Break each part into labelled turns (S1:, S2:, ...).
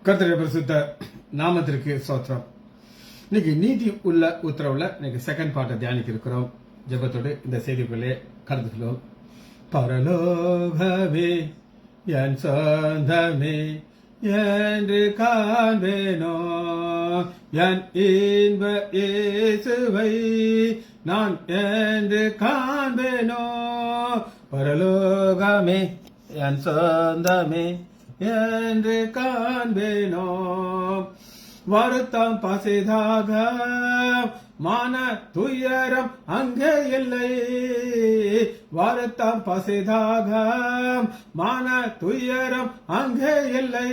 S1: கர்த்தருடைய பரிசுத்த நாமத்திற்கு ஸ்தோத்திரம். இன்னைக்கு நீதி உள்ள உத்தரவுல இன்னைக்கு செகண்ட் பார்ட்டை தியானிக்க இருக்கிறோம். ஜெபத்தோடு இந்த செய்திக்குள்ளே கடந்து செல்வோம். பரலோகமே என் சொந்தமே என்று காண்பேனோ, என் இன்ப இயேசுவை நான் என்று காண்பேனோ. பரலோகமே என் சொந்தமே என்று காண்பேனோ. வருத்தம் பசிதாக மன துயரம் அங்கே இல்லை. வருத்தம் பசிதாக மன துயரம் அங்கே இல்லை.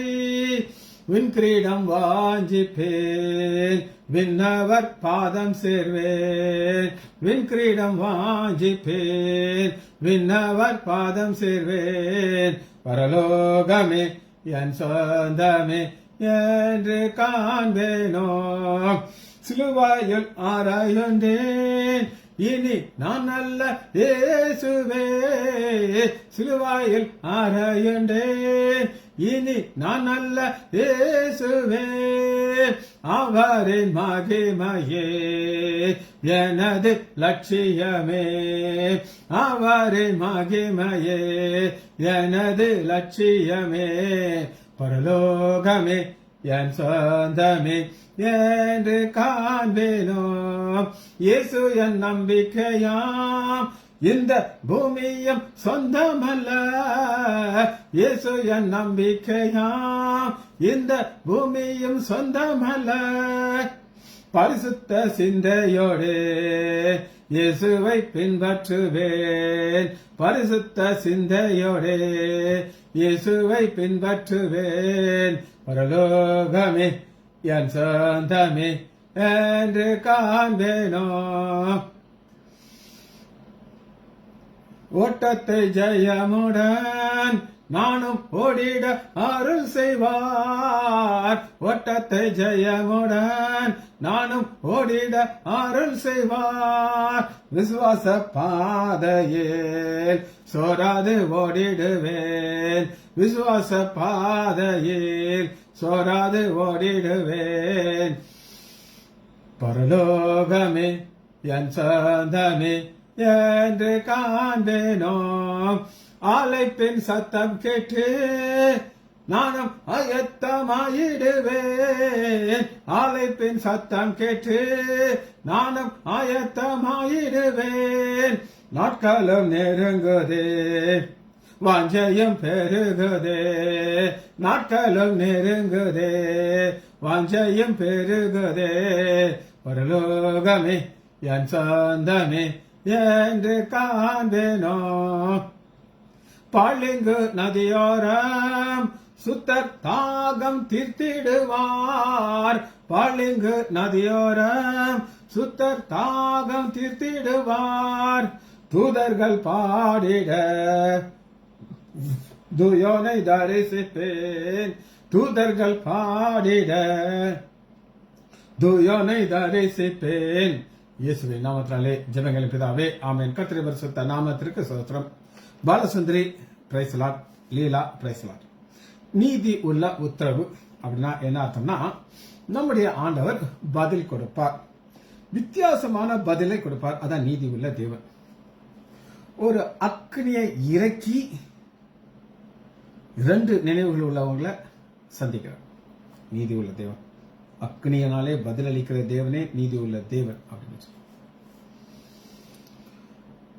S1: வின் கிரீடம் வாஞ்சிப்பேன், விண்ணவர் பாதம் சேர்வேன். வின் கிரீடம் வாஞ்சிப்பேன், விண்ணவர் பாதம் சேர்வேன். பரலோகமே என் சொந்தமே என்று காண்பேனோ. சிலுவாயில் ஆராய்ந்தேன், இனி நான் அல்ல இயேசுவே. சிலுவாயில் ஆராய்ந்தேன், இனி நான் அல்ல இயேசுவே. அவரின் மகிமையே எனது லட்சியமே. அவரின் மகிமையே எனது லட்சியமே. பரலோகமே என் சொந்தமே என்று காண்பேனோ. இயேசு என் நம்பிக்கையாம், இந்த பூமியும் சொந்தமல்ல. இயேசு என் நம்பிக்கையாம், இந்த பூமியும் சொந்தமல்ல. பரிசுத்த சிந்தையோடு இயேசுவை பின்பற்றுவேன். பரிசுத்த சிந்தையோடு இயேசுவை பின்பற்றுவேன். பரலோகமே என் சொந்தமே என்று காண்பேனோ. ஓட்டத்தை ஜெயமுடன் நானும் ஓடிட அருள் செய்வார். ஓட்டத்தை ஜெயமுடன் நானும் ஓடிட அருள் செய்வார். விசுவாச பாதையில் சோராது ஓடிடுவேன். விசுவாச பாதையில் சோராது ஓடிடுவேன். பரலோகமே என் சொந்தமே என்று காண்பேனோ. அழைப்பின் சத்தம் கேட்டு நானும் ஆயத்தமாயிடுவேன். அழைப்பின் சத்தம் கேட்டு நானும் ஆயத்தமாயிடுவேன். நாட்காலம் நெருங்குதே, வாஞ்சையும் பெருகுதே. நாட்காலம் நெருங்குதே, வாஞ்சையும் பெருகுதே. பரலோகமே என் சொந்தமே என்று காண்பேனோ. பளிங்கு நதியோரம் சுத்தர் தாகம் தீர்த்திடுவார். பளிங்கு நதியோரம் சுத்தர் தாகம் தீர்த்திடுவார். தூதர்கள் பாடிட துயோனை தரிசிப்பேன். தூதர்கள் பாடிட துயோனை தரிசிப்பேன். இயேசுவின் நாமத்தினாலே ஜெபங்களின் பிதாவே, ஆமென். கர்த்தருடைய பரிசுத்த நாமத்திற்கு ஸ்தோத்திரம். பாலசுந்தரி பிரைஸ்லாட், லீலா பிரைஸ்லாட். நீதி உள்ள உத்தரவு அப்படின்னா என்ன அர்த்தம்னா, நம்முடைய ஆண்டவர் பதில் கொடுப்பார், வித்தியாசமான பதிலை கொடுப்பார். அதான் நீதி உள்ள தேவன். ஒரு அக்னியை இறக்கி 2 நினைவுகள் உள்ளவங்களை சந்திக்கிறார். நீதி உள்ள தேவன். அக்னியனாலே பதிலளிக்கிற தேவனே நீதி உள்ள தேவன் அப்படின்னு சொல்லி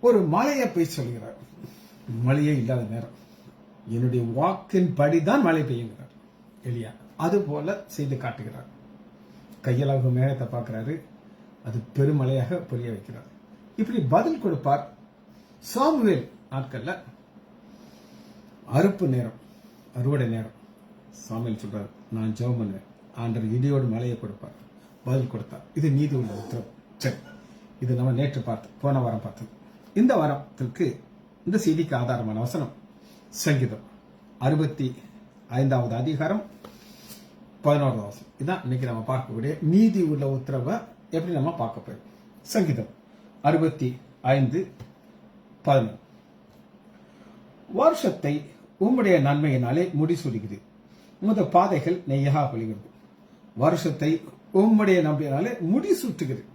S1: ஒரு மழையை போய் சொல்கிறார். மழையே இல்லாத நேரம், என்னுடைய வாக்கின் படிதான் மழை பெய்யுங்கிறார் எலியா. அது போல செய்து காட்டுகிறார். கையளவு மேகத்தை பார்க்கிறாரு, அது பெருமழையாக பொழிய வைக்கிறார். இப்படி பதில் கொடுப்பார். சாமுவேல் நாட்கள்ல அறுப்பு நேரம், அறுவடை நேரம், சாமுவேல் சொல்றார், நான் ஜெபம் பண்ணுவேன், ஆண்டவர் இடியோடு மழையை கொடுப்பார். பதில் கொடுத்தார். இது நீதி உள்ள உத்தரவு. சரி, இது நம்ம நேற்று பார்த்தோம், போன வாரம் பார்த்தோம். இந்த வாரத்திற்கு இந்த செய்திக்கு ஆதாரமான வசனம் சங்கீதம் 65வது அதிகாரம் 11வது வசனம். இதான் இன்னைக்கு நம்ம பார்க்கக்கூடிய நீதி உள்ள உத்தரவை எப்படி நம்ம பார்க்க போறோம். சங்கீதம் 65:11. வருஷத்தை உம்முடைய நன்மையினாலே முடிசூடுகிறீர், உமது பாதைகள் நெய்யாக பொழிகிறது. வருஷத்தை உம்முடைய நம்பினாலே முடி சுட்டுகிறது.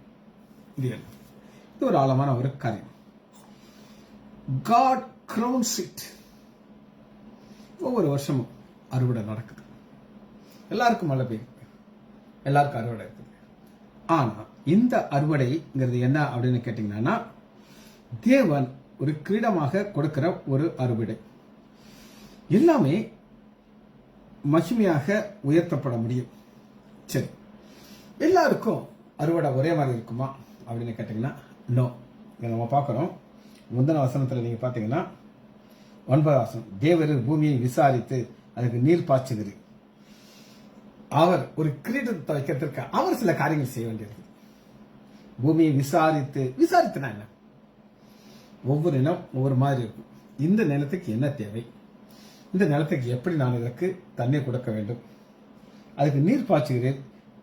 S1: இது ஒரு ஆழமான ஒரு காரியம். God crowns it. ஒவ்வொரு வருஷமும் அறுவடை நடக்குது. எல்லாருக்கும் மழை பெய்யுது, எல்லாருக்கும் அறுவடை இருக்குது. ஆனா இந்த அறுவடைங்கிறது என்ன அப்படின்னு கேட்டீங்கன்னா, தேவன் ஒரு கிரீடமாக கொடுக்கிற ஒரு அறுவடை. எல்லாமே மகிமையாக உயர்த்தப்பட முடியும். சரி, எல்லாருக்கும் அறுவடை ஒரே மாதிரி இருக்குமா அப்படின்னு கேட்டீங்கன்னா நோ. நம்ம பார்க்கிறோம், முந்தின வசனத்துல நீங்க பாத்தீங்கன்னா 9வது வசனம், தேவர் பூமியை விசாரித்து அதுக்கு நீர் பாய்ச்சுகிறது. அவர் ஒரு கிரீடத்தை வைக்கிறதுக்கு அவர் சில காரியங்கள் செய்ய வேண்டியிருக்கு. பூமியை விசாரித்துனா என்ன? ஒவ்வொரு இனம் ஒவ்வொரு மாதிரி இருக்கும். இந்த நிலத்துக்கு என்ன தேவை, இந்த நிலத்துக்கு எப்படி நான் இதற்கு தண்ணீர் கொடுக்க வேண்டும், அதுக்கு நீர் பாய்ச்சுகிறேன்.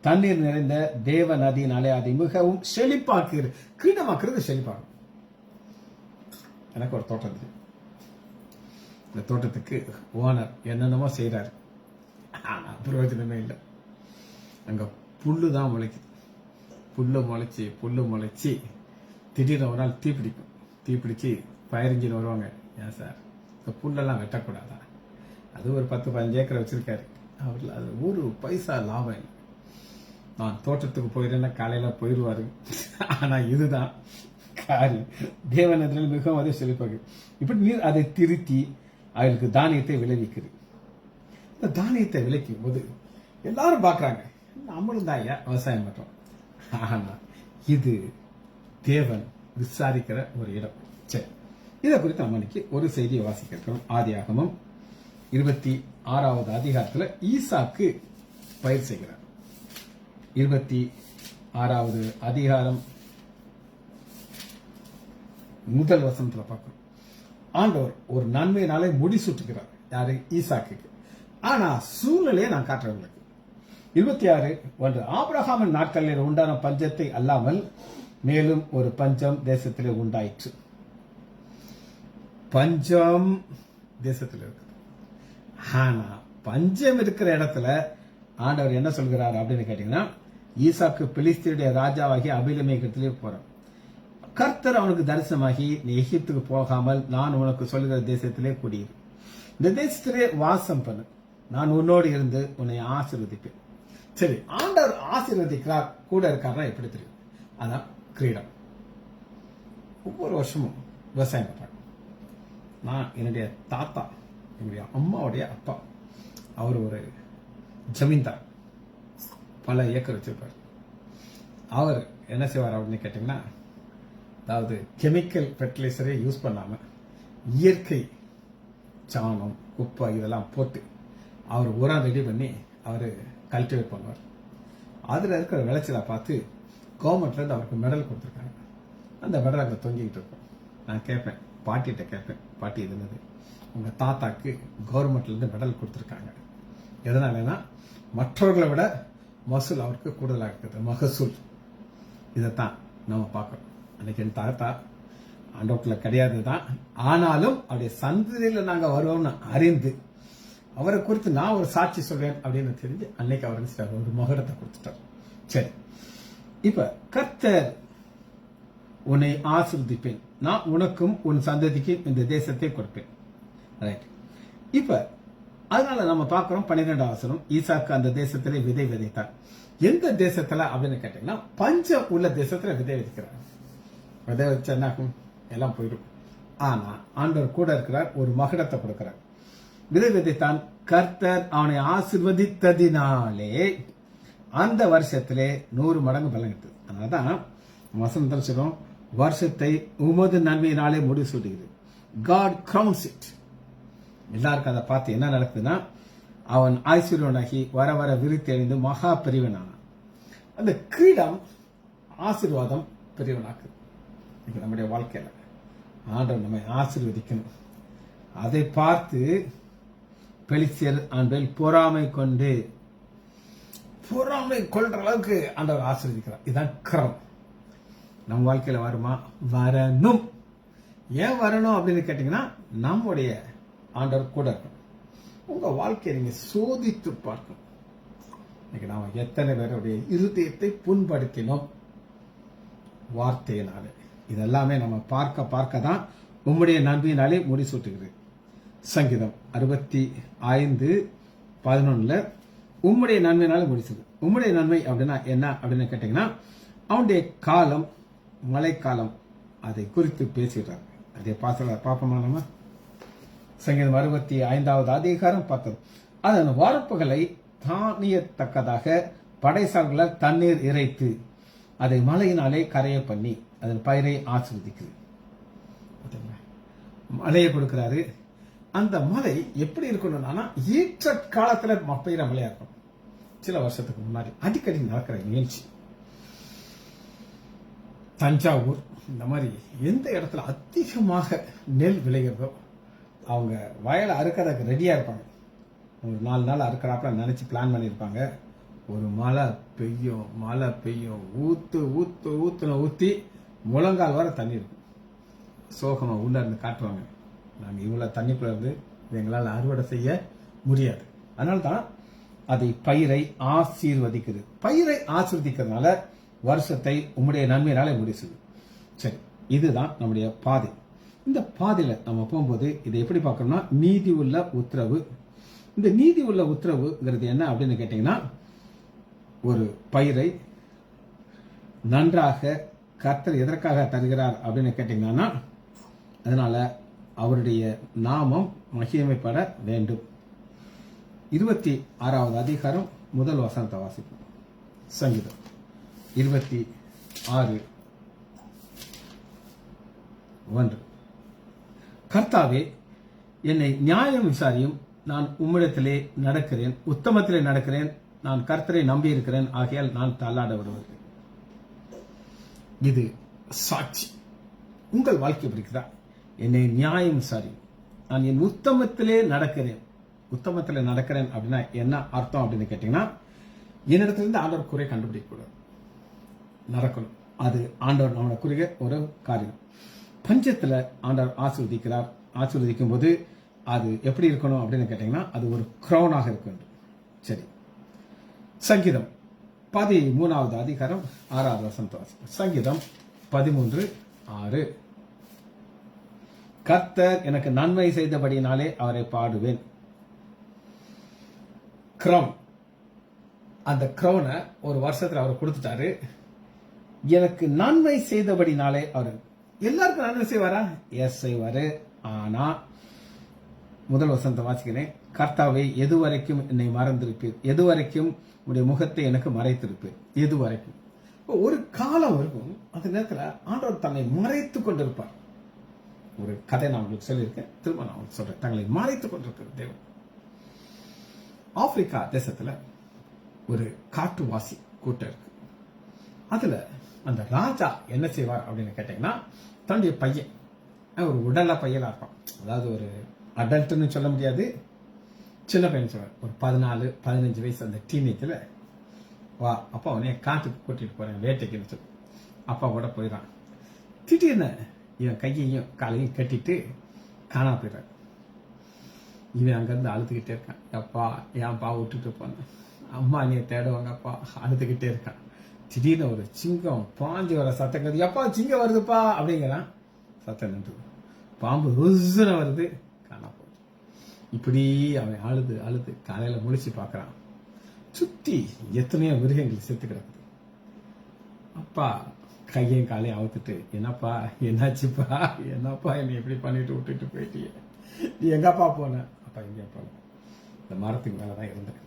S1: தண்ணீர் நிறைந்த தேவ நதியினாலே அதை மிகவும் செழிப்பாக்குகிறது. கிரீடமாக்குறது செழிப்பாகும். எனக்கு ஒரு தோட்டம் இருக்கு. இந்த தோட்டத்துக்கு ஓனர் என்னென்னமோ செய்யறாரு, ஆனா பிரயோஜனமே இல்லை. அங்க புல்லு தான் முளைக்குது. புல்லு முளைச்சி திடீர்னு ஒரு நாள் தீப்பிடிச்சு ஃபயர் இன்ஜின் வருவாங்க. ஏன் சார் இந்த புல்லெல்லாம் வெட்டக்கூடாதா? அது ஒரு 10-15 ஏக்கரை வச்சிருக்காரு. அவர்ல அது ஒரு பைசா லாபம் இல்லை. நான் தோட்டத்துக்கு போயிடுறேன்னா காலையில போயிடுவாரு. ஆனா இதுதான் காரியம். தேவனத்தில் மிகவும் அதை செழிப்பாக இப்படி நீர் அதை திருத்தி அவளுக்கு தானியத்தை விளைவிக்குது. இந்த தானியத்தை விளைக்கும் போது எல்லாரும் பாக்குறாங்க, நம்மளும் தான் விவசாயம் பண்றோம். ஆனா இது தேவன் விசாரிக்கிற ஒரு இடம். சரி, இதை குறித்து நம்ம இன்னைக்கு ஒரு செய்தியை வாசிக்கிறோம். ஆதியாகமம் 26வது அதிகாரத்துல ஈசாக்கு பயிர் செய்கிறார். 26வது அதிகாரம் முதல் வசனத்துல பார்க்கிறோம். ஆண்டவர் ஒரு நன்மையினாலே முடி சுட்டுகிறார். யாரு? ஈசாக்கு. ஆனா சூழ்நிலையை நான் காட்டுறேன். 26:1, ஆபிரகாமின் நாட்களில் உண்டான பஞ்சத்தை அல்லாமல் மேலும் ஒரு பஞ்சம் தேசத்திலே உண்டாயிற்று. பஞ்சம் தேசத்தில் இருக்கு. ஆனா பஞ்சம் இருக்கிற இடத்துல ஆண்டவர் என்ன சொல்கிறார் அப்படின்னு கேட்டீங்கன்னா, ஈசாக்கு பெலிஸ்தீனுடைய ராஜாவாகி அபிலமேகத்திலே போறான். கர்த்தர் அவனுக்கு தரிசனமாகி, நீ எகிப்துக்கு போகாமல் நான் உனக்கு சொல்லுகிற தேசத்திலே குடியிரு, இந்த தேசத்திலே வாசம் பண்ணு, நான் உன்னோடு இருந்து உன்னை ஆசீர்வதிப்பேன். சரி, ஆண்டவர் ஆசீர்வதிக்கிறார், கூட இருக்காருன்னா எப்படி தெரியும்? அதான் கிரீடம். ஒவ்வொரு வருஷமும் விவசாயம் பண்றாங்க. நான் என்னுடைய தாத்தா, என்னுடைய அம்மாவுடைய அப்பா, அவர் ஒரு ஜமீன்தார், பல ஏக்கர் வச்சிருப்பார். அவர் என்ன செய்வார் அப்படின்னு கேட்டீங்கன்னா, அதாவது கெமிக்கல் ஃபெர்டிலைசரை யூஸ் பண்ணாம இயற்கை சாணம், குப்பை இதெல்லாம் போட்டு அவர் உரம் ரெடி பண்ணி அவர் கல்டிவேட் பண்ணுவார். அதுல இருக்கிற விளைச்சலை பார்த்து கவர்மெண்ட்ல இருந்து அவருக்கு மெடல் கொடுத்துருக்காங்க. அந்த மெடல் அங்கே தொங்கிக்கிட்டு இருக்கும். நான் கேட்பேன், பாட்டிகிட்ட கேட்பேன், பாட்டி இது என்னது? உங்க தாத்தாக்கு கவர்மெண்ட்ல இருந்து மெடல் கொடுத்துருக்காங்க. எதனாலனா மற்றவர்களை விட மகசூல் அவருக்கு கூடுதலாக இருக்குது. மகசூல். இதைத்தான் நம்ம பார்க்கறோம். அன்னைக்கு என் தாத்தா ஆண்டோட்டில் கிடையாது தான், ஆனாலும் அவருடைய சந்ததியில நாங்க வருவோம்னு அறிந்து அவரை குறித்து நான் ஒரு சாட்சி சொல்றேன் அப்படின்னு தெரிஞ்சு அன்னைக்கு அவர் ஒரு மகுடத்தை கொடுத்துட்டார். சரி, இப்ப கர்த்தர் உன்னை ஆசீர்வதிப்பேன், நான் உனக்கும் உன் சந்ததிக்கு இந்த தேசத்தை கொடுப்பேன். ரைட். இப்ப அதனால நம்ம பார்க்கிறோம் 12வது வசனம், ஈசாக்கு அந்த தேசத்திலே விதை விதைத்தார். எந்த தேசத்துல அப்படின்னு கேட்டீங்கன்னா, பஞ்சம் உள்ள தேசத்துல விதை விதைக்கிறார். விதை வச்ச என்னாகும்? எல்லாம் போயிடும். ஆனா ஆண்டவர் கூட இருக்கிறார், ஒரு மகுடத்தை கொடுக்கிறார். விதை விதைத்தான், கர்த்தர் அவனை ஆசீர்வதித்ததினாலே அந்த வருஷத்திலே 100 மடங்கு பலன் கிட்டது. அதனாலதான் வசனத்தில் சொல்றோம், வருஷத்தை உமது நன்மையினாலே முடி சூட்டுகிறது. God crowns it. எல்லாருக்கும் அதை பார்த்து என்ன நடக்குதுன்னா, அவன் ஐஸ்வர்யனாகி வர வர விருத்தி அடைந்து மகா பெரியவனானான். அந்த கிரீடம் ஆசீர்வாதம் பெரியவனாக்கு. நம்முடைய வாழ்க்கையில ஆண்டவர் நம்மை ஆசீர்வதிக்கணும். அதை பார்த்து பெலிஸ்தியர் ஆண்டவர் பொறாமை கொள்ற அளவுக்கு ஆண்டவர் ஆசீர்வதிக்கிறார். இதுதான் கிரம். நம் வாழ்க்கையில வருமா? வரணும். ஏன் வரணும் அப்படின்னு கேட்டீங்கன்னா, நம்முடைய ஆண்டவர் கூட இருக்கணும். உங்க வாழ்க்கையை நீங்க சோதித்து பார்க்கணும். இன்னைக்கு நாம எத்தனை பேருடைய இருதயத்தை புண்படுத்தினோம் வார்த்தையினாலே. இதெல்லாமே நம்ம பார்க்க பார்க்க தான் உம்முடைய நன்மையினாலே முடிசூட்டுகிறது. சங்கீதம் 65:11 உம்முடைய நன்மையினாலே முடிச்சது. உம்முடைய நன்மை அப்படின்னா என்ன அப்படின்னு கேட்டீங்கன்னா, அவனுடைய காலம் மழைக்காலம் அதை குறித்து பேசுகிறார். அதே பார்ப்போமா நம்ம? சங்கீதம் 65:10 அதன் வரப்புகளை தானியத்தக்கதாக படைசால்களால் தண்ணீர் இறைத்து அதை மழையினாலே கரைய பண்ணி அதன் பயிரை ஆசிர்வதிக்குது. மழையை கொடுக்கிறாரு. அந்த மழை எப்படி இருக்கணும்னா ஏற்ற காலத்துல பெய்கிற மழையா இருக்கும். சில வருஷத்துக்கு முன்னாடி அடிக்கடி நடக்கிற நிகழ்ச்சி தஞ்சாவூர் இந்த மாதிரி எந்த இடத்துல அதிகமாக நெல் விளைகிறதோ அவங்க வயலை அறுக்கிறதுக்கு ரெடியா இருப்பாங்க. ஒரு 4 நாள் அறுக்கிறாப்புல நினைச்சு பிளான் பண்ணியிருப்பாங்க. ஒரு மழை பெய்யும் ஊத்தி முழங்கால் வர தண்ணி இருக்கும். சோகமா உள்ள இருந்து காட்டுவாங்க, நாங்க இவ்வளவு தண்ணிக்குள்ள இருந்து எங்களால் அறுவடை செய்ய முடியாது. அதனால்தான் அதை பயிரை ஆசீர்வதிக்குது. பயிரை ஆசீர்வதிக்கிறதுனால வருஷத்தை உம்முடைய நன்மையினாலே முடிச்சுது. சரி, இதுதான் நம்முடைய பாதை. இந்த பாதையில நம்ம போகும்போது இதை எப்படி பார்க்கணும்னா நீதி உள்ள உத்தரவு. இந்த நீதி உள்ள உத்தரவுங்கிறது என்ன அப்படின்னு கேட்டீங்கன்னா, ஒரு பயிரை நன்றாக கர்த்தர் எதற்காக தருகிறார் அப்படின்னு கேட்டீங்கன்னா, அதனால அவருடைய நாமம் மகிமைப்பட வேண்டும். 26வது அதிகாரம் முதல் வசனத்தை வாசிப்போம். சங்கீதம் 26:1 கர்த்தாவே, என்னை நியாயம் விசாரியும், நான் உம்மிடத்திலே நடக்கிறேன், உத்தமத்திலே நடக்கிறேன், நான் கர்த்தரை நம்பி இருக்கிறேன், ஆகையால் நான் தள்ளாட வருவது. இது சாட்சி. உங்கள் வாழ்க்கை பிடிக்குதா? என்னை நியாயம் விசாரியும், நான் என் உத்தமத்திலே நடக்கிறேன். உத்தமத்திலே நடக்கிறேன் அப்படின்னா என்ன அர்த்தம் அப்படின்னு கேட்டீங்கன்னா, என்னிடத்திலிருந்து ஆண்டவர் குறை கண்டுபிடிக்க கூடாது, நடக்கணும். அது ஆண்டவர் நம்மளை குறுக ஒரு காரியம். பஞ்சத்துல ஆண்டவர் ஆசீர்வதிக்கிறார். ஆசீர்வதிக்கும் போது அது எப்படி இருக்கணும் அப்படின்னு கேட்டீங்கன்னா, அது ஒரு கிரௌனாக இருக்க வேண்டும். சரி, சங்கீதம் 13வது அதிகாரம் 6வது வசனத்தை வாசிப்போம். சங்கீதம் 13:6 கர்த்தர் எனக்கு நன்மை செய்தபடினாலே அவரை பாடுவேன். கிரௌன், அந்த கிரௌனை ஒரு வருஷத்துல அவர் கொடுத்துட்டாரு. எனக்கு நன்மை செய்தபடினாலே அவர் எல்லாருக்கும் நன்மை செய்வாரா? எஸ் செய்வாரு. ஆனா முதல் வசனத்தை வாசிக்கிறேன். கர்த்தாவை எதுவரைக்கும் என்னை மறந்திருப்பீர், எதுவரைக்கும் உடைய முகத்தை எனக்கு மறைத்திருப்பீர். எதுவரைக்கும் ஒரு காலம் இருக்கும். அந்த நேரத்தில் ஆண்டவர் தன்னை மறைத்து கொண்டிருப்பார். ஒரு கதை நான் உங்களுக்கு சொல்லியிருக்கேன், திரும்ப நான் உங்களுக்கு சொல்றேன். தங்களை மறைத்துக் கொண்டிருக்கிற தேவன். ஆப்பிரிக்கா தேசத்துல ஒரு காட்டுவாசி கூட்டம் இருக்கு. அதுல அந்த ராஜா என்ன செய்வார் அப்படின்னு கேட்டீங்கன்னா, தன்னுடைய பையன் ஒரு உடல பையனா இருப்பான். அதாவது ஒரு அடல்ட்னு சொல்ல முடியாது, சின்ன பையன் சொல்லுவார். ஒரு 14-15 வயசு அந்த டீனேஜ்ல, வா அப்பா அவனே காட்டுக்கு கூட்டிட்டு போறேன் வேட்டைக்குன்னு சொல்லி அப்பா கூட போயிடறான். திடீர்னு இவன் கையையும் காலையும் கட்டிட்டு காணாம போயிடுறான். இவன் அங்கிருந்து அழுதுகிட்டே இருக்கான். அப்பா ஏன்பா விட்டுட்டு போனேன், அம்மா நீ தேடுவாங்கப்பா, அழுதுகிட்டே இருக்கான். திடீர்னு ஒரு சிங்கம் பாஞ்சு வர சத்தம் கேட்டு, எப்பா சிங்கம் வருதுப்பா அப்படிங்கிறான். சத்தம் நின்று பாம்பு ருசுன வருது, காணா போகுது. இப்படி அவன் அழுது அழுது காலையில முழிச்சு பாக்குறான். சுத்தி எத்தனையோ மிருகங்கள் செத்து கிடக்குது. அப்பா கையையும் காலையும் அவுத்துட்டு, என்னப்பா என்னாச்சுப்பா, என்னப்பா என்னை எப்படி பண்ணிட்டு விட்டுட்டு போயிட்டிய, நீ எங்கப்பா போன? அப்பா எங்கேயா போன, இந்த மரத்துக்கு மேலதான் இருந்தேன்.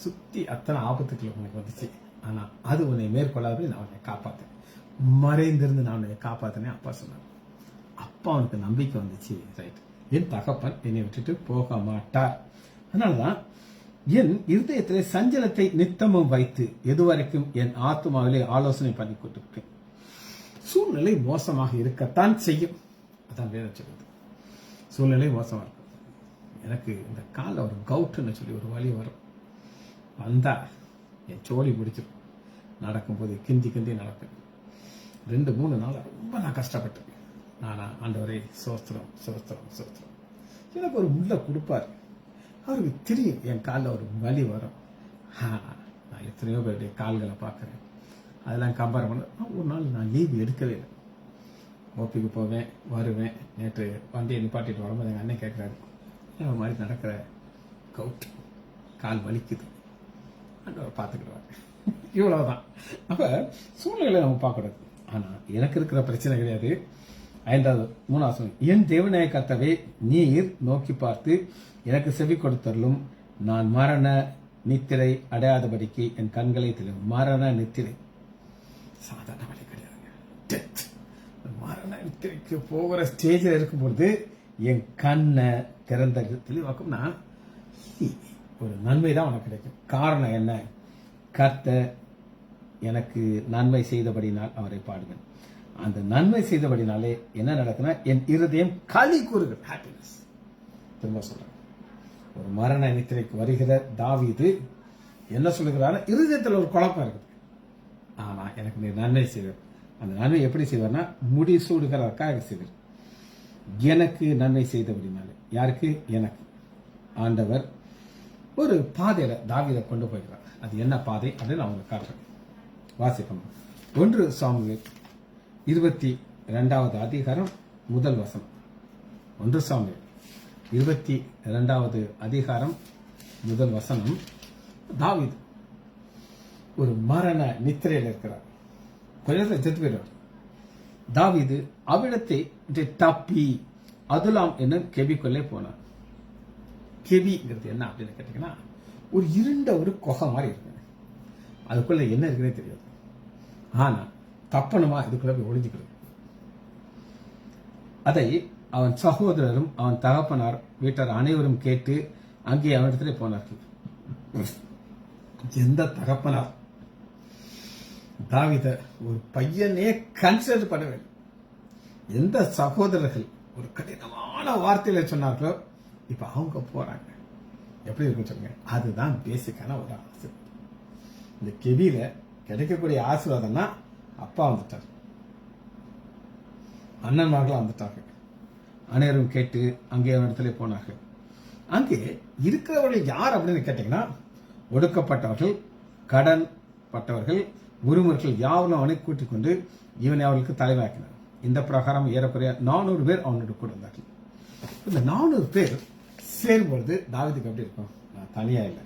S1: சுத்தி அத்தனை ஆபத்துக்கள் உனக்கு வந்துச்சு, ஆனா அது உன்னை மேற்கொள்ளாது, நான் உன்னை காப்பாத்தேன், மறைந்திருந்து நான் உன்னை காப்பாத்தினேன் அப்பா சொன்னார். அப்பா அவனுக்கு நம்பிக்கை வந்துச்சு. ரைட், என் தகப்பன் என்னை விட்டுட்டு போக மாட்டார். அதனாலதான் என் இருதயத்திலே சஞ்சலத்தை நித்தமும் வைத்து எதுவரைக்கும் என் ஆத்மாவிலே ஆலோசனை பண்ணி கொண்டிருப்பேன். சூழ்நிலை மோசமாக இருக்கத்தான் செய்யும். அதான் வேதம் சொல்லுது, சூழ்நிலை மோசமா இருக்கும். எனக்கு இந்த காலில் ஒரு கவுட்டுன்னு சொல்லி ஒரு வலி வரும், வந்தா என் சோழி பிடிச்சிடும். நடக்கும்போது கிந்தி கிந்தி நடப்பேன். 2-3 நாள் ரொம்ப நான் கஷ்டப்பட்டேன். நானா ஆண்டவரே சோஸ்திரம் சோஸ்திரம் சோஸ்திரம், எனக்கு ஒரு முள்ள கொடுப்பாரு. அவருக்கு தெரியும் என் காலில் ஒரு வலி வரும். நான் எத்தனையோ பேருடைய கால்களை பார்க்குறேன், அதெல்லாம் கம்பேர் பண்ண. ஒரு நாள் நான் லீவ் எடுக்கவே இல்லை. ஓபிக்கு போவேன், வருவேன். நேற்று வண்டியை நிப்பாட்டிட்டு வரும்போது எங்கள் அண்ணன் கேட்குறாரு, ஒரு மாதிரி நடக்கிற கவுட், கால் வலிக்குது, அவர் பார்த்துக்கிடுவார். இவ்வளவுதான். அப்ப சூழ்நிலை நம்ம பார்க்கக்கூடாது. ஆனா எனக்கு இருக்கிற பிரச்சனை கிடையாது. 3வது என் தேவனாய கர்த்தாவே, நீர் நோக்கி பார்த்து எனக்கு செவி கொடுத்தருளும். நான் மரண நித்திரை அடையாதபடிக்கு என் கண்களை தெரியும். மரண நித்திரை சாதாரண வழி கிடையாதுங்க. டெத். மரண நித்திரைக்கு போகிற ஸ்டேஜில் இருக்கும்போது என் கண்ணை திறந்த தெளிவாக்கும்னா ஒரு நன்மை தான் உனக்கு கிடைக்கும். காரணம் என்ன? கர்த்தர் எனக்கு நன்மை செய்தபடினால் அவரை பாடுவேன். அந்த நன்மை செய்தபடினாலே என்ன நடக்குன்னா என் இருதயம் களி கூறுகள். ஹாப்பினஸ். திரும்ப சொல்றேன், ஒரு மரண நித்திரைக்கு வருகிற தாவீது என்ன சொல்லுகிறாரு? இருதயத்தில் ஒரு குழப்பம் இருக்குது. ஆனா எனக்கு நீ நன்மை செய்வார். அந்த நன்மை எப்படி செய்வார்னா முடி சூடுகிறதற்காக செய்வார். எனக்கு நன்மை செய்தபடினாலே. யாருக்கு? எனக்கு. ஆண்டவர் ஒரு பாதையில தாவீதை கொண்டு போய்கிறார். அது என்ன பாதை அப்படின்னு நான் உங்களுக்கு காட்டுறேன். வாசிப்போம். 1 சாமுவேல் 22வது அதிகாரம் முதல் வசனம். 1 சாமுவேல் 22வது அதிகாரம் முதல் வசனம். தாவீது ஒரு மரண நித்திரையில் இருக்கிறார். கொஞ்சம் செத்து போயிடுவார். தாவீது அவ்விடத்தை தப்பி அதுலாம் என்னும் கெபிக்குள்ளே போனார். கெபிங்கிறது என்ன அப்படின்னு கேட்டீங்கன்னா, ஒரு இருண்ட ஒரு குகை மாதிரி இருக்கு. அதுக்குள்ள என்ன இருக்குன்னே தெரியாது. ஆனா தப்பணுமா இதுக்குள்ள போய் ஒளிஞ்சுக்கிறது. அதை அவன் சகோதரரும் அவன் தகப்பனார் வீட்டார் அனைவரும் கேட்டு அங்கே அவனிடத்திலே போனார்கள். எந்த தகப்பனார் தாவீதை ஒரு பையனே கன்சிடர் பண்ணவே, எந்த சகோதரர்கள் ஒரு கடினமான வார்த்தையில சொன்னார்களோ, இப்ப அவங்க போறாங்க. எப்படி இருக்கும் சொல்லுங்க? அதுதான் பேசிக்கான ஒரு ஆசீர்வாதம். இந்த கெபியில கிடைக்கக்கூடிய ஆசீர்வாதம்னா அப்பா வந்துட்டார், அண்ணன்மார்களா வந்துட்டார்கள். அனைவரும் கேட்டு அங்கே இடத்துல போனார்கள். அங்கே இருக்கிறவர்கள் யார் அப்படின்னு கேட்டீங்கன்னா, ஒடுக்கப்பட்டவர்கள், கடன் பட்டவர்கள், உரிமர்கள் யாவரும் அவனை கூட்டிக் கொண்டு இவனை அவர்களுக்கு தலைவாக்கினார். இந்த பிரகாரம் ஏறக்குறைய 400 பேர் அவனோட கூட இருந்தார்கள். இந்த 400 பேர் சேரும்பொழுது தாவீதுக்கு எப்படி இருக்கும்? தனியா இல்லை.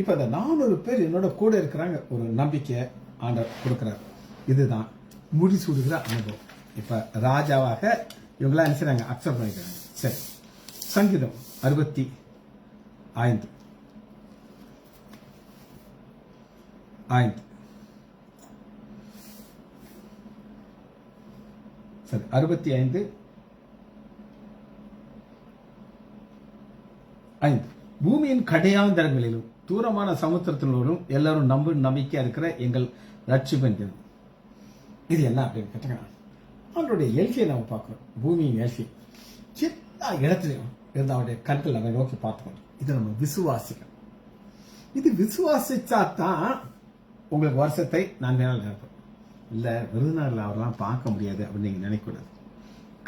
S1: இப்ப இந்த 400 பேர் என்னோட கூட இருக்கிறாங்க. ஒரு நம்பிக்கை ஆண்டவர் கொடுக்கிறார். இதுதான் முடிசூடுகிற அனுபவம். இப்ப ராஜாவாக இவங்களாம் என்ன செய்றாங்க? அக்செப்ட் பண்ணிக்கிறாங்க. சரி, சங்கீதம் 65 சரி 65 5. பூமியின் கடையாந்தரங்களிலும் தூரமான சமுத்திரத்தினோடும் எல்லாரும் நம்பிக்கையா இருக்கிற எங்கள் ரட்சிப்பன். இது என்ன அப்படின்னு கேட்டீங்கன்னா, அவனுடைய எல்கையை நம்ம பார்க்கிறோம். பூமியின் எல்கை எல்லா இடத்துலையும் இருந்து அவருடைய கண்கள் அதை நோக்கி பார்த்துக்கணும். இது நம்ம விசுவாசிக்கணும். இது விசுவாசிச்சா தான் உங்களுக்கு வருஷத்தை நான் நினைப்பேன். இல்ல விருதுநகர்ல அவரெல்லாம் பார்க்க முடியாது அப்படின்னு நீங்க நினைக்கூடாது.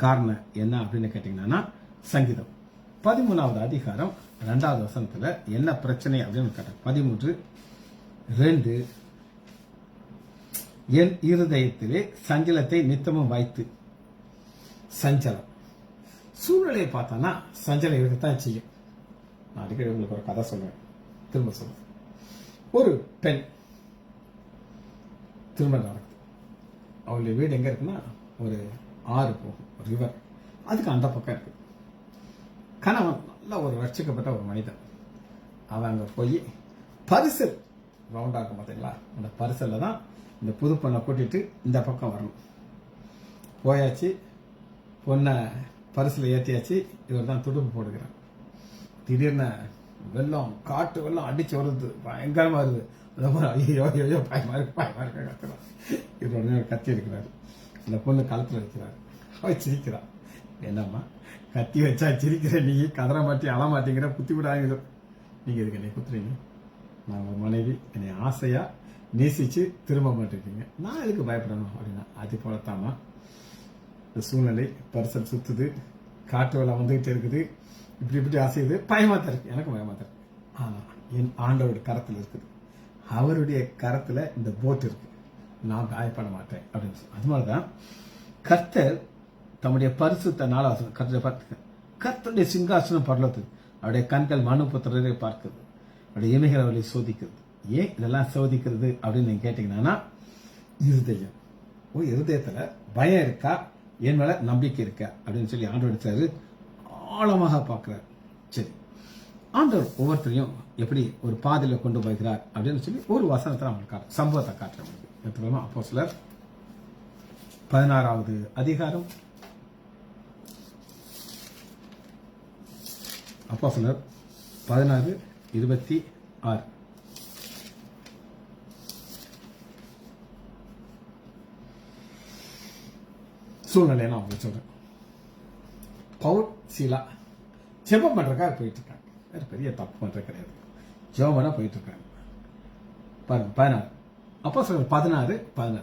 S1: காரணம் என்ன அப்படின்னு கேட்டீங்கன்னா, சங்கீதம் 13வது அதிகாரம் 2வது வசனத்துல என்ன பிரச்சனை அப்படின்னு கேட்டேன். 13:2 என் இருதயத்திலே சஞ்சலத்தை நித்தமும் வைத்து. சஞ்சலம் சூழ்நிலையை பார்த்தானா சஞ்சலம் இருக்கத்தான் செய்யும். நான் அடிக்கடி உங்களுக்கு ஒரு கதை சொல்லுவேன், திரும்ப சொல்லுவேன். ஒரு பெண் திருமணம் நடக்குது. அவளுடைய வீடு எங்க இருக்குன்னா, ஒரு ஆறு போகும், ஒரு ரிவர், அதுக்கு அந்த பக்கம் இருக்கு. கணவன் நல்ல ஒரு ரட்சிக்கப்பட்ட ஒரு மனிதன். அவன் அங்க போய் பரிசல் ரவுண்டா இருக்கும் பார்த்தீங்களா, அந்த பரிசல்ல தான் இந்த புது பொண்ணை கூட்டிட்டு இந்த பக்கம் வரணும். போயாச்சு, பொண்ணை பரிசில் ஏற்றியாச்சு. இவர் தான் துடுப்பு போடுகிறார். திடீர்னு வெள்ளம், காட்டு வெள்ளம் அடிச்சு வருது, பயங்கரமா வருது. ஐயோ ஐயோ பயமா இருக்கு கத்துறான். இவர் உடனே கத்தி இருக்கிறாரு. அந்த பொண்ணு காலத்துல வைக்கிறாரு. அவ சிரிக்கிறான். என்னம்மா கத்தி வச்சா சிரிக்கிற, நீ கதற மாட்டி அழ மாட்டேங்கிற, குத்தி விடாங்க. நீங்க இதுக்கு என்னை குத்துறீங்க? நான் ஒரு மனைவி, என்னை ஆசையா நேசிச்சு திரும்ப மாட்டிருக்கீங்க, நான் எதுக்கு பயப்படணும் அப்படின்னா, அது போலத்தாமா இந்த சூழ்நிலை. பரிசல் சுத்துது, காட்டு வெள்ளம் வந்துகிட்டே இருக்குது. இப்படி அசையுது, பயமா தான் இருக்கு, எனக்கு பயமா தான் இருக்கு. ஆனா என் ஆண்டவருடைய கரத்துல இருக்குது, அவருடைய கரத்துல இந்த போட் இருக்கு, நான் காயப்பட மாட்டேன் அப்படின்னு சொல்லி. அது மாதிரிதான் கர்த்தர் தம்முடைய பரிசுத்த நாளாசனம் கர்த்தரை பார்த்து, கர்த்தருடைய சிங்காசனம் பரலோகத்துக்கு, அவருடைய கண்கள் மனுபுத்திரரை பார்க்குது, அவருடைய இமைகள் அவர்களை சோதிக்கிறது. ஏன் இதெல்லாம் சோதிக்கிறது அப்படின்னு நீங்க கேட்டீங்கன்னா, இருதயம், இருதயத்துல பயம் இருக்கா, என் மேல நம்பிக்கை இருக்கா அப்படின்னு சொல்லி ஆண்டவர் எடுத்தாரு, ஆழமாக பார்க்கிறார். சரி, ஆண்டவர் ஒவ்வொருத்தரையும் எப்படி ஒரு பாதையில கொண்டு போகிறார் அப்படின்னு சொல்லி ஒரு வசனத்தை நம்மளுக்கு சம்பவத்தை காட்டுறோம். அப்போஸ்தலர் 16வது அதிகாரம், அப்போஸ்தலர் 16:26. சூழ்நிலையை நான் உங்களுக்கு சொல்றேன். பவுல் சீலா ஜெபம் பண்றதுக்காக போயிட்டு இருக்காங்க, வேற பெரிய தப்பு பண்றது கிடையாது, ஜெபம் பண்ண போயிட்டு இருக்காங்க. பாருங்க 16, அப்போஸ்தலர் 16:16.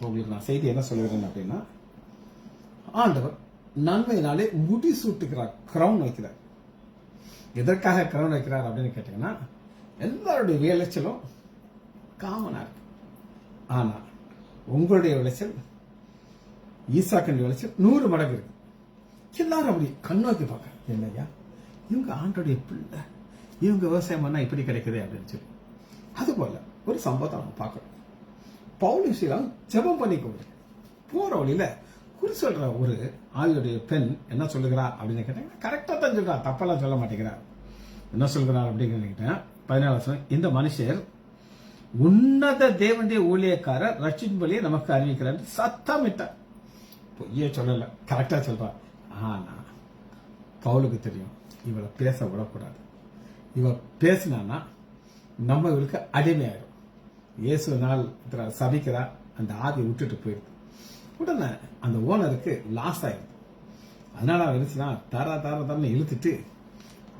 S1: உங்களுக்கு நான் செய்தி என்ன சொல்லுகிறேன் அப்படின்னா, ஆண்டவர் நன்மையினாலே முடி சூட்டுகிறார், கிரவுன் வைக்கிறார். எதற்காக கிரவுன் வைக்கிறார் அப்படின்னு கேட்டீங்கன்னா, எல்லாருடைய விளைச்சலும் காமனா இருக்கு, ஆனா உங்களுடைய விளைச்சல், ஈசாக்கின் விளைச்சல் 100 மடங்கு இருக்கு. எல்லாரும் அப்படி கண்ணோக்கி பார்க்க, என்னையா இவங்க ஆண்டோடைய பிள்ளை, இவங்க விவசாயம் பண்ணா இப்படி கிடைக்குது அப்படின்னு சொல்லி. அது போல ஒரு சம்பவத்தை நம்ம பார்க்கணும். பவுல் சீலாம் ஜெபம் பண்ணி போற வழியில குறி சொல்ற ஒரு ஆவியுடைய பெண் என்ன சொல்லுகிறா அப்படின்னு கேட்டீங்கன்னா, கரெக்டா தான் சொல்றா, தப்பெல்லாம் சொல்ல மாட்டேங்கிறா. என்ன சொல்கிறார் அப்படின்னு 14, இந்த மனுஷர் உன்னத தேவனுடைய ஊழியக்காரர் ரட்சின் பலியை நமக்கு அறிவிக்கிறார் சத்தமிட்டார். பொய்யே சொல்லல, கரெக்டா சொல்றா. ஆனா பவுலுக்கு தெரியும், இவளை பேச விடக்கூடாது, இவ பேசினா நம்ம இவளுக்கு அடிமையாயிரும். இயேசு நாள் சபிக்கிறா, அந்த ஆவி விட்டுட்டு போயிருக்கு. உடனே அந்த ஓனருக்கு லாஸ் ஆயிடுது. அதனால அவன் இருந்துச்சுன்னா தரன்னு இழுத்துட்டு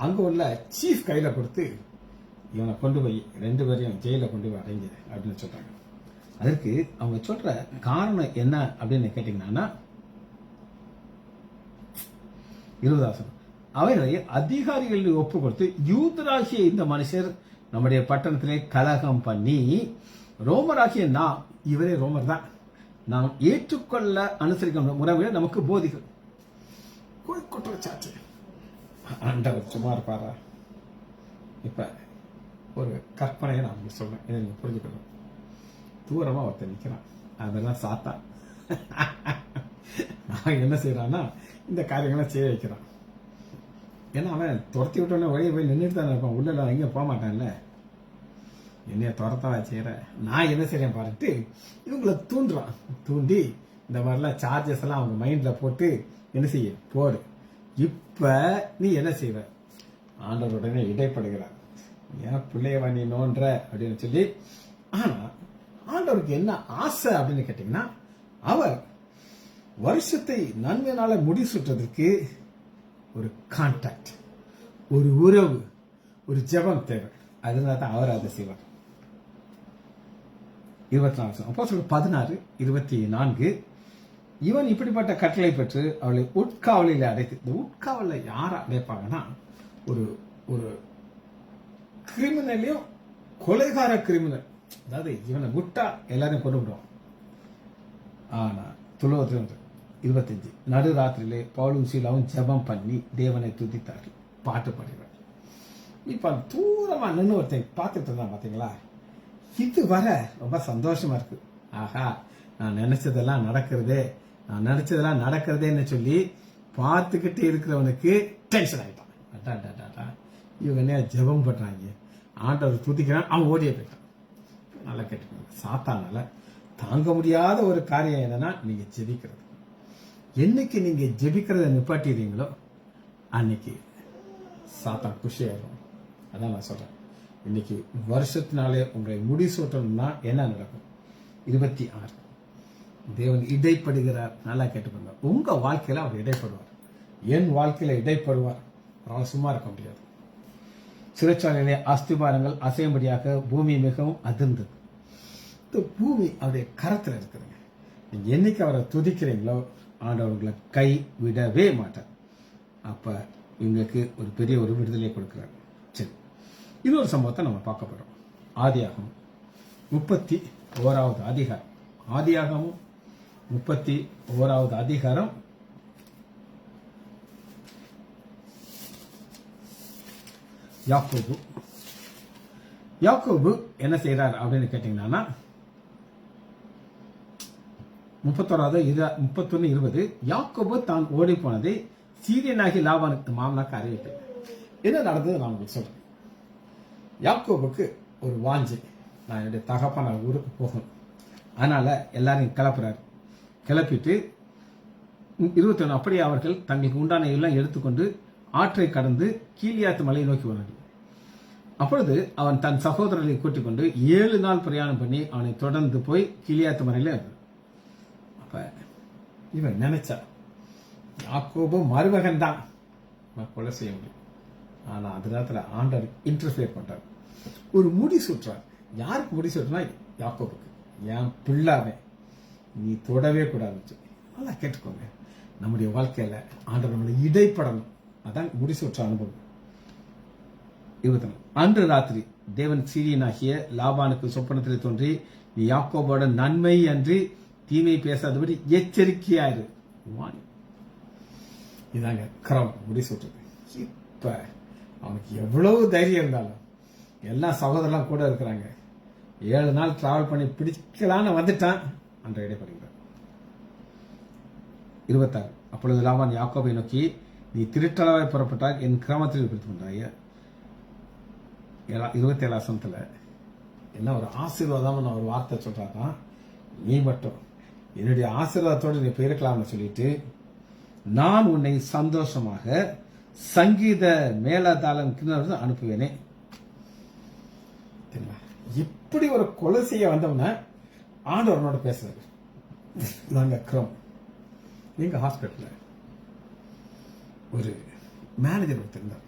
S1: அங்க உள்ள சீஃப் கையில கொடுத்து, இவனை கொண்டு போய் 2 பேரையும் ஜெயில கொண்டு போய் அடைங்க அப்படின்னு சொல்றாங்க. அதற்கு அவங்க சொல்ற காரணம் என்ன அப்படின்னு கேட்டீங்கன்னா, 20 அவைகளை அதிகாரிகளில் ஒப்பு கொடுத்து, யூதராகிய இந்த மனுஷர் நம்முடைய பட்டணத்திலே கலகம் பண்ணி, ரோமராகிய நாம், இவரே ரோமர் தான், நாம் ஏற்றுக்கொள்ள அனுசரிக்க முறைகளை நமக்கு போதிகள். குற்றச்சாட்டு. ஆண்டவர் சும்மா இருப்பாரா? இப்ப ஒரு கற்பனையை நான் உங்களுக்கு சொல்றேன், இதை நீங்க புரிஞ்சுக்கணும். தூரமா ஒருத்தர் நிக்கிறான், அதெல்லாம் சாத்தான். நான் என்ன செய்யறான்னா, இந்த காரியங்கள்லாம் செய்ய வைக்கிறான். ஏன்னா அவன் துரத்தி விட்டோன்னே வெளியே போய் நின்றுட்டு தானே இருப்பான், உள்ள எங்கேயும் போக மாட்டான்ல. என்னைய துரத்தவா செய்யற, நான் என்ன செய்யறேன் பாருட்டு இவங்களை தூண்டுறான். தூண்டி இந்த மாதிரிலாம் சார்ஜஸ் எல்லாம் அவங்க மைண்ட்ல போட்டு என்ன செய்ய போடு. இப்ப நீ என்ன செய்வ? ஆண்டவருடனே இடைப்படுகிறார், ஏன் பிள்ளையவா நீ நோன்ற அப்படின்னு சொல்லி. ஆனா ஆண்டவருக்கு என்ன ஆசை அப்படின்னு கேட்டீங்கன்னா, அவர் வருஷத்தை நன்மையினால முடி சுற்றதற்கு ஒரு கான்டாக்ட், ஒரு உறவு, ஒரு ஜெபம் தேவை. அதனால தான் அவர் அதை செய்வார். 24 அப்போஸ்தலர் 16:24. இவன் இப்படிப்பட்ட கட்டளை பெற்று அவளை உட்காவலில் அடைத்து. இந்த உட்காவல யார அடைப்பாங்கன்னா, ஒரு ஒரு கிரிமினலையும் கொலைகார கிரிமினல், அதாவது இவனை விட்டா எல்லாரையும் கொண்டு விடுவான். ஆனா 25 நடுராத்திரியிலே பவுலும் சீலாவும் ஜெபம் பண்ணி தேவனை துதித்தார்கள், பாட்டு பாடுகிறார். இப்ப தூரமா நின்று ஒருத்தன் பார்த்துட்டு இருந்தான் பாத்தீங்களா, இது வர ரொம்ப சந்தோஷமா இருக்கு. ஆஹா, நான் நினைச்சதெல்லாம் நடக்கிறதேன்னு சொல்லி பார்த்துக்கிட்டு இருக்கிறவனுக்கு டென்ஷன் ஆயிட்டான். இவங்க என்ன ஜெபம் பண்றாங்க, ஆண்டவர் துதிக்கிறான், அவன் ஓடியே போயிட்டான். நல்லா கேட்டுக்கோங்க, சாத்தானால தாங்க முடியாத ஒரு காரியம் என்னன்னா, நீங்க ஜெபிக்கிறது. என்னைக்கு நீங்க ஜெபிக்கிறத நிப்பாட்டிடுறீங்களோ அன்னைக்கு சாத்தான் குஷியாயிரும். அதான் நான் சொல்றேன், இன்னைக்கு வருஷத்தினாலே உங்களை முடிசூட்டணும்னா என்ன நடக்கும்? 26 தேவன் இடைப்படுகிறார். நல்லா கேட்டுக்கோங்க, உங்க வாழ்க்கையில அவர் இடைப்படுவார், என் வாழ்க்கையில இடைப்படுவார். அவரால் சும்மா இருக்க முடியாது. சிறைச்சாலையிலே அஸ்திபாரங்கள் அசையும்படியாக பூமி மிகவும் அதிர்ந்தது. இந்த பூமி அவருடைய கரத்துல இருக்குதுங்க. நீங்க என்னைக்கு அவரை துதிக்கிறீங்களோ ஆண்டவர்களை கை விடவே மாட்டார். அப்ப இவங்களுக்கு ஒரு பெரிய ஒரு விடுதலை கொடுக்கிறார். சரி, இன்னொரு சம்பவத்தை நம்ம பார்க்க போறோம். ஆதியாகமம் 31வது அதிகாரம். ஆதியாகமம் 31வது அதிகாரம் யாக்கோபு என்ன செய்யறார் அப்படின்னு கேட்டீங்கன்னா 31:20 யாக்கோபு தான் ஓடி போனதை சீரியனாகி லாபானுக்கு மாமனாக்கு அறிவித்தார். என்ன நடந்தது நான் உங்களுக்கு சொல்றேன். யாக்கோபுக்கு ஒரு வாஞ்சை, நான் என்னுடைய தகப்பன ஊருக்கு போகணும். அதனால எல்லாரையும் கிளப்புறாரு. கிளப்பிட்டு 21 அப்படியே அவர்கள் தங்களுக்கு உண்டான எல்லாம் எடுத்துக்கொண்டு ஆற்றை கடந்து கீலியாத்து மலையை நோக்கி வந்தார்கள். அப்பொழுது அவன் தன் சகோதரர்களை கூட்டிக் கொண்டு 7 நாள் பிரயாணம் பண்ணி அவனை தொடர்ந்து போய் கீலியாத்து மலையில இருந்தான். அப்ப இவன் நினைச்சா யாக்கோபு மருமகன் தான் கொலை செய்ய முடியும். ஆனா அந்த நேரத்தில் ஆண்டவர் இன்டர்ஃபியர் பண்றார். ஒரு முடி சுற்றார். யாருக்கு முடி சுற்றுனா? யாக்கோபுக்கு. என் பிள்ளாவே நீ தொடவே கூடாது. நல்லா கேட்டுக்கோங்க. நம்முடைய வாழ்க்கையில ஆண்டவர் நம்மளை இடைப்படணும். அதான் முடி சுற்ற அனுபவம். 24 அன்று ராத்திரி தேவன் சீரியனாகிய லாபானுக்கு சொப்பனத்தில் தோன்றி, நீ யாக்கோபோட நன்மை அன்றி தீமை பேசாதபடி எச்சரிக்கையாயிரு. இதாங்க கிரம் முடி சுற்றது. இப்ப அவனுக்கு எவ்வளவு தைரியம் இருந்தாலும் எல்லா சகோதரலாம் கூட இருக்கிறாங்க. 7 நாள் டிராவல் பண்ணி பிடிக்கலான்னு வந்துட்டான். அன்ற இடைப்படுகிறார். 26 அப்பொழுது லாபான் யாக்கோபை நோக்கி, நீ திருட்டளவாய் புறப்பட்டால் என் கிராமத்தில் பிடித்துக் கொண்டாய. 27 என்ன ஒரு ஆசீர்வாதம் ஒரு வார்த்தை சொல்றாதான், நீ மட்டும் என்னுடைய ஆசீர்வாதத்தோடு நீ போயிருக்கலாம்னு சொல்லிட்டு, நான் உன்னை சந்தோஷமாக சங்கீத மேலதாளம் அனுப்புவேனே. இப்படி ஒரு கொலை செய்ய வந்தவன ஆண்டவனோட பேசுறாரு. நாங்க கிரம் எங்க ஹாஸ்பிட்டல்ல ஒரு மேனேஜர் ஒருத்தர் இருந்தார்.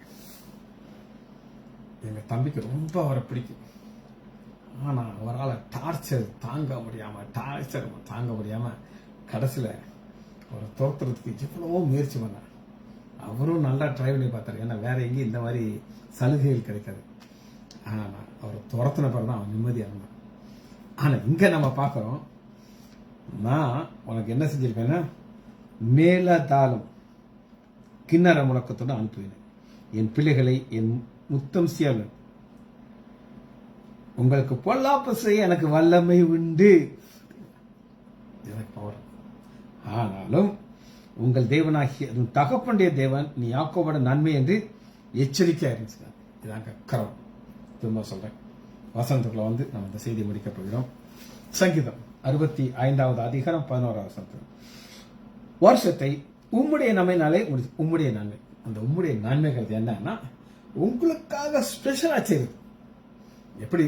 S1: எங்க தம்பிக்கு ரொம்ப அவரை பிடிக்கும். ஆனா அவரால் டார்ச்சர் தாங்க முடியாம கடைசியில அவரை துரத்துறதுக்கு எவ்வளவோ முயற்சி பண்ணார். அவரும் நல்லா ட்ரை பண்ணி பார்த்தாரு. ஏன்னா வேற எங்கேயும் இந்த மாதிரி சலுகைகள் கிடைக்காது. ஆனா அவரை துரத்தின பிறகுதான் அவன் நிம்மதியா இருந்தான். ஆனா இங்க நம்ம பார்க்கிறோம், நான் உனக்கு என்ன செஞ்சிருப்பேன்னா மேலதாளம் கிண்ணற முழக்கத்தோடு அனுப்புவேன். என் பிள்ளைகளை என் முத்தம் செய்ய உங்களுக்கு பொல்லாப்பு செய்ய எனக்கு வல்லமை உண்டு. எனக்கு பவர். ஆனாலும் உங்கள் தேவனாகிய தகப்பனுடைய தேவன் நீ யாக்கோபோட நன்மை என்று எச்சரிக்கையா இருந்துச்சு. இதாங்க கரம். திரும்ப சொல்றேன். வசனத்துக்குள்ள நம்ம இந்த செய்தி முடிக்க போகிறோம். சங்கீதம் 65வது அதிகாரம் 11வது வசனம். வருஷத்தை உம்முடைய நன்மைனாலே உம்முடைய நன்மை. அந்த உம்முடைய நன்மைகள் என்னன்னா உங்களுக்காக ஸ்பெஷலா செய்யுது. எப்படி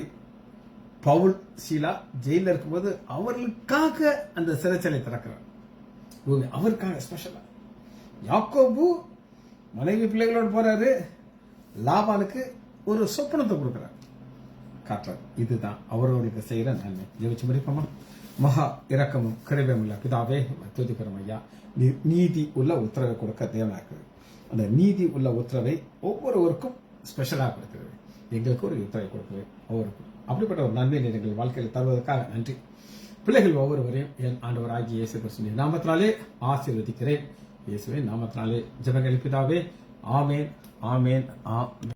S1: பவுல் சீலா ஜெயில இருக்கும்போது அவர்களுக்காக அந்த சிறைச்சாலை திறக்கிறார். அவருக்காக ஸ்பெஷலா. யாக்கோபு மனைவி பிள்ளைகளோடு போறாரு. லாபானுக்கு ஒரு சொப்பனத்தை கொடுக்கிறார், காட்டுறார். இதுதான் அவர்களுக்கு செய்யற நன்மை. ஜெபிச்சு முடிப்போமா? மகா இரக்கமும் கிருபையுமுள்ள பிதாவே, துதிக்கிறோம் ஐயா. நீதி உள்ள உத்தரவை கொடுக்க தேவனா இருக்குது. அந்த நீதி உள்ள உத்தரவை ஒவ்வொருவருக்கும் ஸ்பெஷலா கொடுக்கிறது. எங்களுக்கு ஒரு உத்தரவை கொடுக்கிறது ஒவ்வொருக்கும். அப்படிப்பட்ட ஒரு நன்மை எங்கள் வாழ்க்கையில் தருவதற்காக நன்றி. பிள்ளைகள் ஒவ்வொருவரையும் என் ஆண்டவராகிய இயேசு கிறிஸ்துவின் நாமத்தினாலே ஆசீர்வதிக்கிறேன். இயேசுவின் நாமத்தினாலே ஜெபங்கள் பிதாவே. ஆமேன், ஆமேன், ஆமேன்.